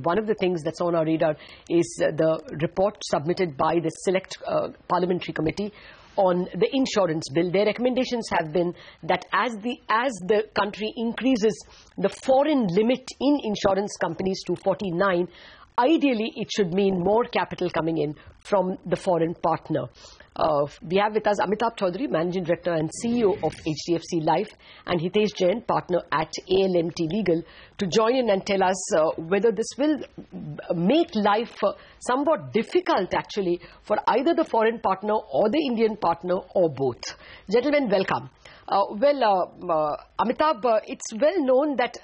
One of the things that's on our radar is the report submitted by the Select Parliamentary Committee on the insurance bill. Their recommendations have been that as the country increases the foreign limit in insurance companies to 49, ideally it should mean more capital coming in from the foreign partner. We have with us Amitabh Chaudhry, Managing Director and CEO of HDFC Life, and Hitesh Jain, partner at ALMT Legal, to join in and tell us whether this will make life somewhat difficult actually for either the foreign partner or the Indian partner or both. Gentlemen, welcome. Amitabh, it's well known that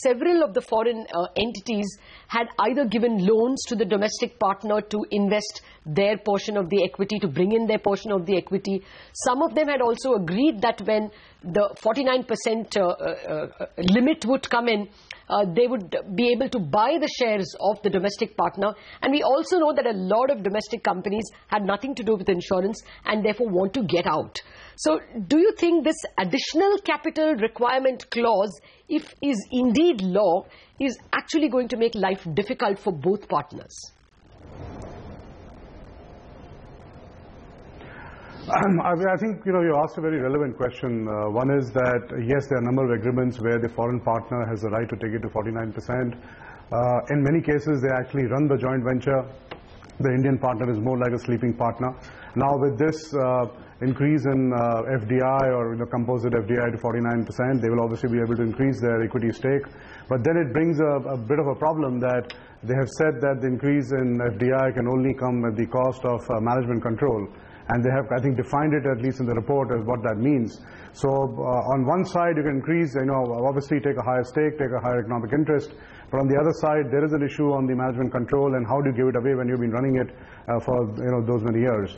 several of the foreign entities had either given loans to the domestic partner to invest their portion of the equity, to bring in their portion of the equity. Some of them had also agreed that when the 49% limit would come in, they would be able to buy the shares of the domestic partner. And we also know that a lot of domestic companies had nothing to do with insurance and therefore want to get out. So do you think this additional capital requirement clause, if is indeed law, is actually going to make life difficult for both partners? I think, you asked a very relevant question. One is that, yes, there are a number of agreements where the foreign partner has the right to take it to 49%. In many cases, they actually run the joint venture. The Indian partner is more like a sleeping partner. Now, with this increase in FDI or composite FDI to 49%, they will obviously be able to increase their equity stake. But then it brings a bit of a problem that they have said that the increase in FDI can only come at the cost of management control. And they have, I think, defined it, at least in the report, as what that means. So on one side, you can increase, obviously take a higher stake, take a higher economic interest. But on the other side, there is an issue on the management control and how do you give it away when you've been running it for those many years.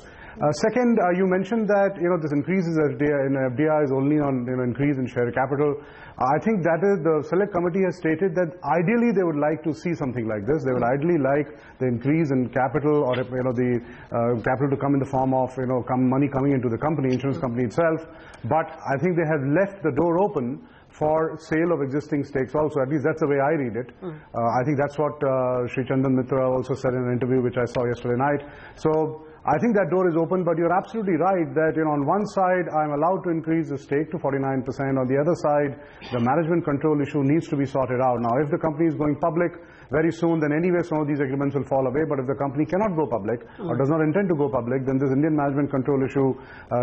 Second, you mentioned that this increase in FDI is only on increase in share capital. I think that is the Select Committee has stated that ideally they would like to see something like this. They would ideally like the increase in capital, or the capital to come in the form of money coming into the company, insurance company itself. But I think they have left the door open for sale of existing stakes also. At least that's the way I read it. I think that's what Sri Chandan Mitra also said in an interview which I saw yesterday night. So I think that door is open, but you're absolutely right that on one side I'm allowed to increase the stake to 49%. On the other side, the management control issue needs to be sorted out. Now, if the company is going public very soon, then anyway some of these agreements will fall away. But if the company cannot go public or does not intend to go public, then this Indian management control issue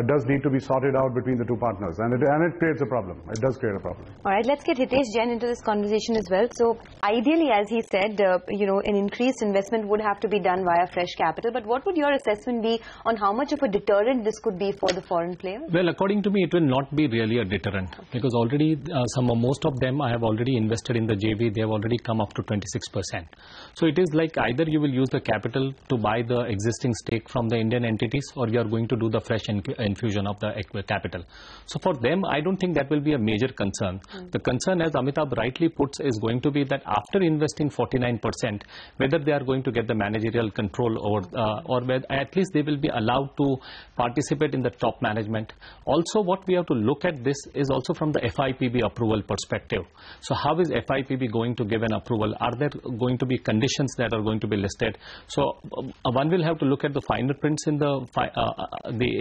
does need to be sorted out between the two partners, and it creates a problem. It does create a problem. All right, let's get Hitesh Jain into this conversation as well. So ideally, as he said, an increased investment would have to be done via fresh capital. But what would your assessment be on how much of a deterrent this could be for the foreign player? Well, according to me, it will not be really a deterrent, because already most of them I have already invested in the JV. They have already come up to 26%. So it is like either you will use the capital to buy the existing stake from the Indian entities, or you are going to do the fresh infusion of the capital. So for them, I don't think that will be a major concern. The concern, as Amitabh rightly puts, is going to be that after investing 49%, whether they are going to get the managerial control over, or whether at least they will be allowed to participate in the top management. Also, what we have to look at this is also from the FIPB approval perspective. So how is FIPB going to give an approval? Are there going to be conditions that are going to be listed? So one will have to look at the finer prints in the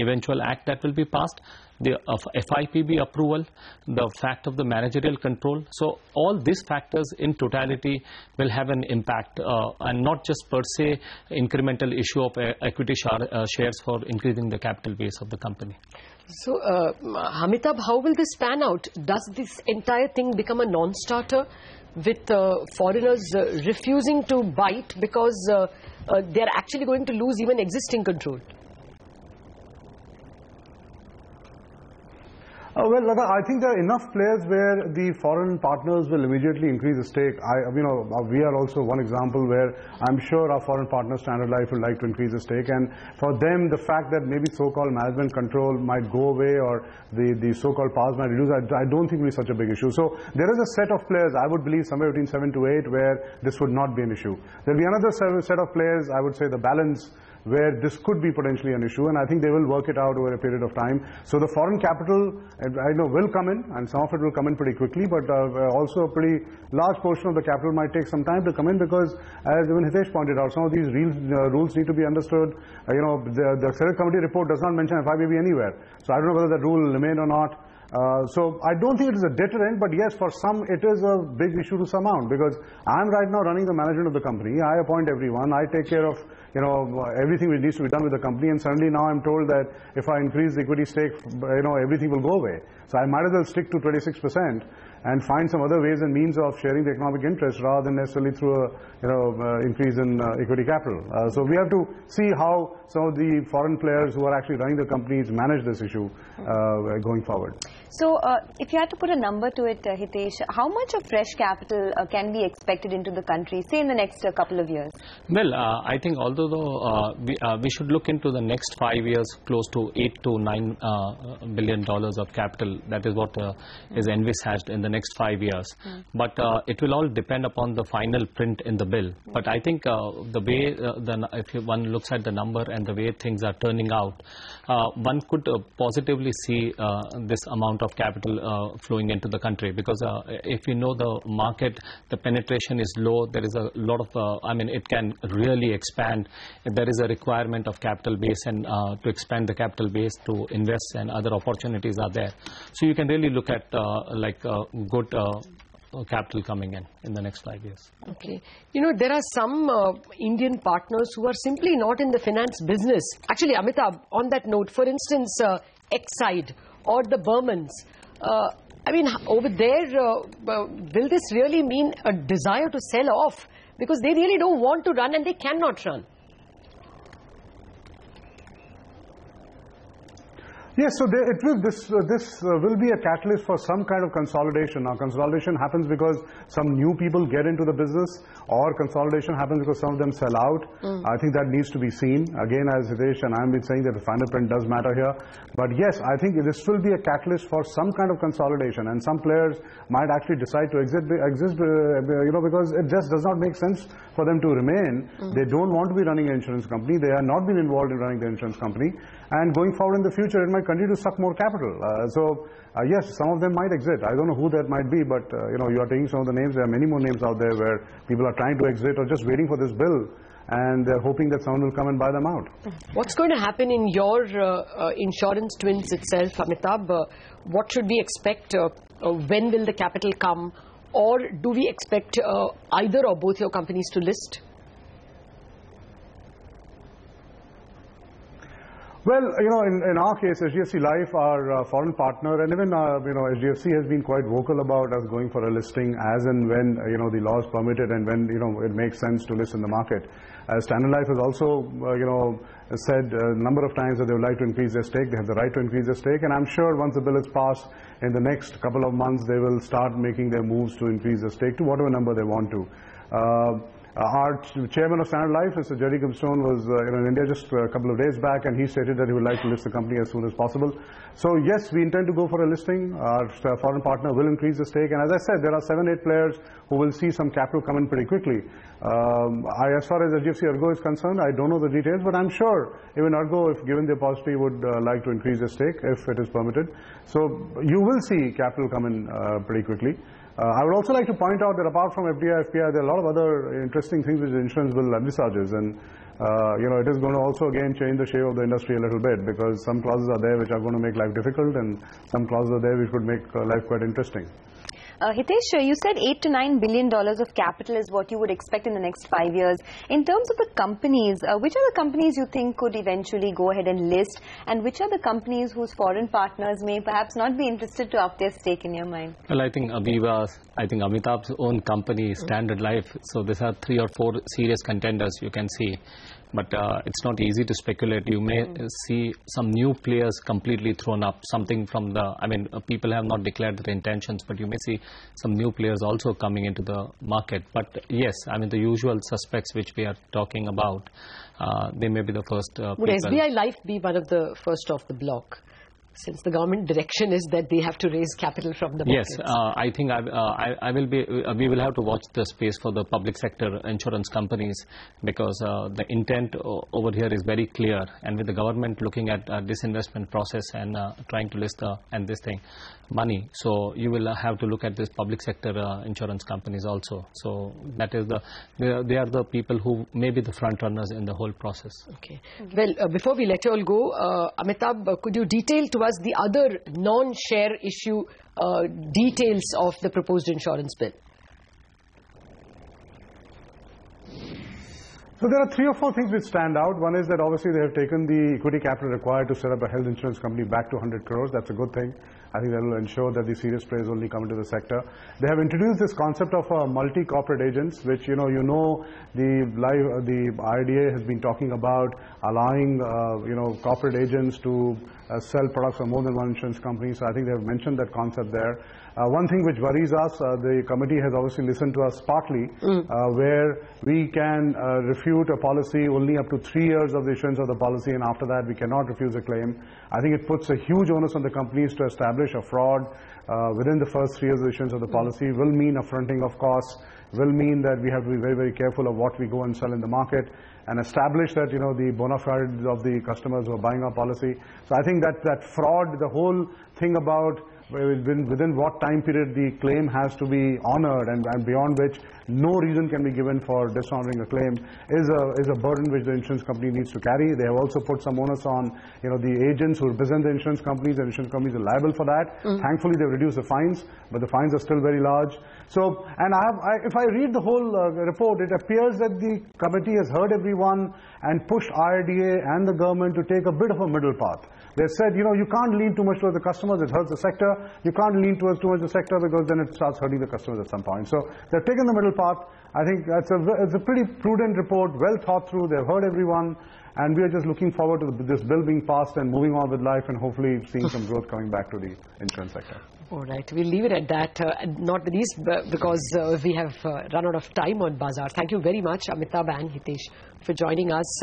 eventual act that will be passed, the FIPB approval, the fact of the managerial control. So all these factors in totality will have an impact, and not just per se incremental issue of equity shares for increasing the capital base of the company. So Amitabh, how will this pan out? Does this entire thing become a non-starter with foreigners refusing to bite because they're actually going to lose even existing control? Well, Lata, I think there are enough players where the foreign partners will immediately increase the stake. We are also one example where I'm sure our foreign partner Standard Life would like to increase the stake, and for them the fact that maybe so-called management control might go away or the so-called powers might reduce, I don't think it will be such a big issue. So there is a set of players, I would believe somewhere between 7 to 8, where this would not be an issue. There will be another set of players, I would say the balance where this could be potentially an issue, and I think they will work it out over a period of time. So the foreign capital, I know, will come in, and some of it will come in pretty quickly, but also a pretty large portion of the capital might take some time to come in, because as even Hitesh pointed out, some of these rules need to be understood. The Select Committee report does not mention FIBB anywhere, so I don't know whether that rule will remain or not. So I don't think it is a deterrent, but yes, for some it is a big issue to surmount, because I'm right now running the management of the company. I appoint everyone. I take care of everything which needs to be done with the company, and suddenly now I'm told that if I increase the equity stake, everything will go away. So I might as well stick to 26% and find some other ways and means of sharing the economic interest rather than necessarily through a increase in equity capital. So we have to see how some of the foreign players who are actually running the companies manage this issue going forward. So if you had to put a number to it, Hitesh, how much of fresh capital can be expected into the country, say in the next couple of years? Well, I think although we should look into the next 5 years close to $8 to $9 billion of capital. That is what is envisaged in the next 5 years. But it will all depend upon the final print in the bill. But I think the way if one looks at the number and the way things are turning out, one could positively see this amount of capital flowing into the country, because if you know the market, the penetration is low. There is a lot of it can really expand if there is a requirement of capital base, and to expand the capital base to invest, and other opportunities are there. So you can really look at good capital coming in the next 5 years. Okay. There are some Indian partners who are simply not in the finance business. Actually, Amitabh, on that note, for instance, Exide or the Burmans, over there, will this really mean a desire to sell off? Because they really don't want to run and they cannot run. Yes, so this will be a catalyst for some kind of consolidation. Now, consolidation happens because some new people get into the business, or consolidation happens because some of them sell out. I think that needs to be seen. Again, as Hitesh and I have been saying, that the final print does matter here. But yes, I think this will be a catalyst for some kind of consolidation, and some players might actually decide to exist because it just does not make sense for them to remain. They don't want to be running an insurance company. They are not been involved in running the insurance company. And going forward in the future, it might continue to suck more capital. Yes, some of them might exit. I don't know who that might be, but you are taking some of the names. There are many more names out there where people are trying to exit or just waiting for this bill, and they're hoping that someone will come and buy them out. What's going to happen in your insurance twins itself, Amitabh? What should we expect? When will the capital come? Or do we expect either or both your companies to list? Well, in our case, HDFC Life, our foreign partner, and even HDFC has been quite vocal about us going for a listing as and when the laws permit it, and when it makes sense to list in the market. Standard Life has also said a number of times that they would like to increase their stake. They have the right to increase their stake, and I'm sure once the bill is passed in the next couple of months, they will start making their moves to increase their stake to whatever number they want to. Our chairman of Standard Life, Mr. Jerry Gibstone, was in India just a couple of days back, and he stated that he would like to list the company as soon as possible. So yes, we intend to go for a listing. Our foreign partner will increase the stake, and as I said, there are 7-8 players who will see some capital come in pretty quickly. As far as HDFC Ergo is concerned, I don't know the details, but I'm sure even Ergo, if given the opportunity, would like to increase the stake if it is permitted. So you will see capital come in pretty quickly. I would also like to point out that apart from FDI, FPI, there are a lot of other interesting things which the insurance bill envisages, and it is going to also again change the shape of the industry a little bit, because some clauses are there which are going to make life difficult, and some clauses are there which could make life quite interesting. Hitesh, you said $8 to $9 billion of capital is what you would expect in the next 5 years. In terms of the companies, which are the companies you think could eventually go ahead and list, and which are the companies whose foreign partners may perhaps not be interested to up their stake in your mind? Well, I think Amitabh's own company, Standard Life. So these are 3 or 4 serious contenders you can see. But it's not easy to speculate. You may see some new players completely thrown up. Something from people have not declared their intentions, but you may see some new players also coming into the market. But yes, the usual suspects which we are talking about, they may be the first Would SBI Life be one of the first off the block? Since the government direction is that they have to raise capital from the markets. Yes, I think I will be. We will have to watch the space for the public sector insurance companies, because the intent over here is very clear, and with the government looking at this investment process and trying to list money, so you will have to look at this public sector insurance companies also. So that is they are the people who may be the front runners in the whole process. Okay. Well, before we let you all go, Amitabh, could you detail to us the other non-share issue details of the proposed insurance bill? So there are 3 or 4 things which stand out. One is that obviously they have taken the equity capital required to set up a health insurance company back to 100 crores. That's a good thing. I think that will ensure that the serious players only come into the sector. They have introduced this concept of multi-corporate agents, which the IRDA has been talking about, allowing corporate agents to sell products for more than one insurance company. So I think they have mentioned that concept there. One thing which worries us, the committee has obviously listened to us partly, where we can refute a policy only up to 3 years of the issuance of the policy, and after that we cannot refuse a claim. I think it puts a huge onus on the companies to establish a fraud within the first 3 years of the issuance of the policy. Will mean a fronting of costs, will mean that we have to be very, very careful of what we go and sell in the market, and establish that the bona fides of the customers who are buying our policy. So I think that fraud, the whole thing about within what time period the claim has to be honored, and beyond which no reason can be given for dishonoring a claim, is a burden which the insurance company needs to carry. They have also put some onus on the agents who represent the insurance companies, and insurance companies are liable for that. Thankfully they've reduced the fines, but the fines are still very large. So, and if I read the whole report, it appears that the committee has heard everyone and pushed IRDA and the government to take a bit of a middle path. They said, you can't lean too much towards the customers, it hurts the sector. You can't lean towards too much the sector, because then it starts hurting the customers at some point. So they've taken the middle path. I think it's a pretty prudent report, well thought through. They've heard everyone, and we are just looking forward to this bill being passed and moving on with life, and hopefully seeing some growth coming back to the insurance sector. All right, we'll leave it at that, not the least because we have run out of time on Bazaar. Thank you very much, Amitabh and Hitesh, for joining us.